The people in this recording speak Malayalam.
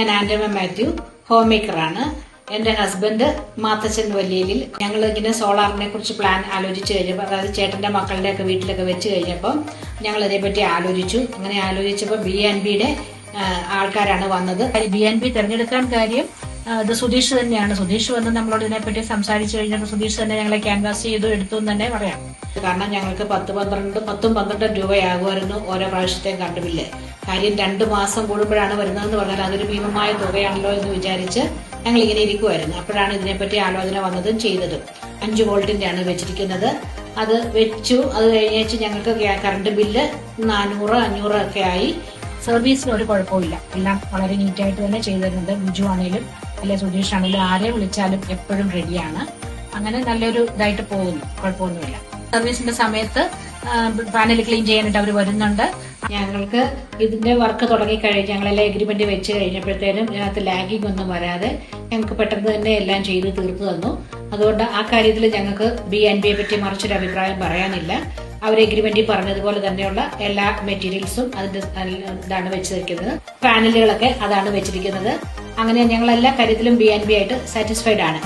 ഞാൻ ആന്റമ്മ മാത്യു, ഹോം മേക്കറാണ്. എന്റെ ഹസ്ബൻഡ് മാത്തച്ഛൻ വലിയലിൽ. ഞങ്ങൾ ഇങ്ങനെ സോളാറിനെ കുറിച്ച് പ്ലാൻ ആലോചിച്ച് കഴിഞ്ഞപ്പോൾ, അതായത് ചേട്ടന്റെ മക്കളുടെ ഒക്കെ വീട്ടിലൊക്കെ വെച്ച് കഴിഞ്ഞപ്പോൾ ഞങ്ങൾ അതേപറ്റി ആലോചിച്ചു. അങ്ങനെ ആലോചിച്ചപ്പോൾ BNBയുടെ ആൾക്കാരാണ് വന്നത്. BNB തിരഞ്ഞെടുക്കാൻ കാര്യം ഇത് സുധീഷ് തന്നെയാണ്. സുധീഷ് വന്ന് നമ്മളോട് ഇതിനെപ്പറ്റി സംസാരിച്ചു കഴിഞ്ഞപ്പോൾ സുധീഷ് തന്നെ ഞങ്ങളെ ക്യാൻവാസ് ചെയ്തു എടുത്തു എന്ന് തന്നെ പറയാം. കാരണം ഞങ്ങൾക്ക് 10-12 രൂപയാകുമായിരുന്നു ഓരോ പ്രാവശ്യത്തെയും കറണ്ട് ബില്ല്. കാര്യം 2 മാസം കൂടുമ്പോഴാണ് വരുന്നതെന്ന് പറഞ്ഞാൽ അതൊരു ഭീമമായ തുകയാണല്ലോ എന്ന് വിചാരിച്ച് ഞങ്ങൾ ഇങ്ങനെ ഇരിക്കുമായിരുന്നു. അപ്പോഴാണ് ഇതിനെപ്പറ്റി ആലോചന വന്നതും ചെയ്തതും. 5 വോൾട്ടിന്റെയാണ് വെച്ചിരിക്കുന്നത്. അത് വെച്ചു. അത് കഴിഞ്ഞേച്ച് ഞങ്ങൾക്ക് കറണ്ട് ബില്ല് 400-500 ഒക്കെ ആയി. സർവീസിന് ഒരു കുഴപ്പമില്ല. എല്ലാം വളരെ നീറ്റായിട്ട് തന്നെ ചെയ്തു തരുന്നുണ്ട്. ബിജു ആണെങ്കിലും അല്ലെ സുധീഷ് ആണെങ്കിലും ആരെ വിളിച്ചാലും എപ്പോഴും റെഡിയാണ്. അങ്ങനെ നല്ലൊരു ഇതായിട്ട് പോകുന്നു, കുഴപ്പമൊന്നുമില്ല. സർവീസിന്റെ സമയത്ത് പാനൽ ക്ലീൻ ചെയ്യാനായിട്ട് അവർ വരുന്നുണ്ട്. ഞങ്ങൾക്ക് ഇതിന്റെ വർക്ക് തുടങ്ങിക്കഴിഞ്ഞ് ഞങ്ങളെല്ലാം എഗ്രിമെന്റ് വെച്ച് കഴിഞ്ഞപ്പോഴത്തേനും ഇതിനകത്ത് ലാഗിങ് ഒന്നും വരാതെ ഞങ്ങൾക്ക് പെട്ടെന്ന് തന്നെ എല്ലാം ചെയ്ത് തീർത്തു തന്നു. അതുകൊണ്ട് ആ കാര്യത്തിൽ ഞങ്ങൾക്ക് BNBയെ പറ്റി മറിച്ചൊരു അഭിപ്രായം പറയാനില്ല. അവർ എഗ്രിമെന്റിൽ പറഞ്ഞതുപോലെ തന്നെയുള്ള എല്ലാ മെറ്റീരിയൽസും അതിന്റെ ഇതാണ് വെച്ചിരിക്കുന്നത്. പാനലുകളൊക്കെ അതാണ് വെച്ചിരിക്കുന്നത്. അങ്ങനെ ഞങ്ങൾ എല്ലാ കാര്യത്തിലും BNB ആയിട്ട് സാറ്റിസ്ഫൈഡ് ആണ്.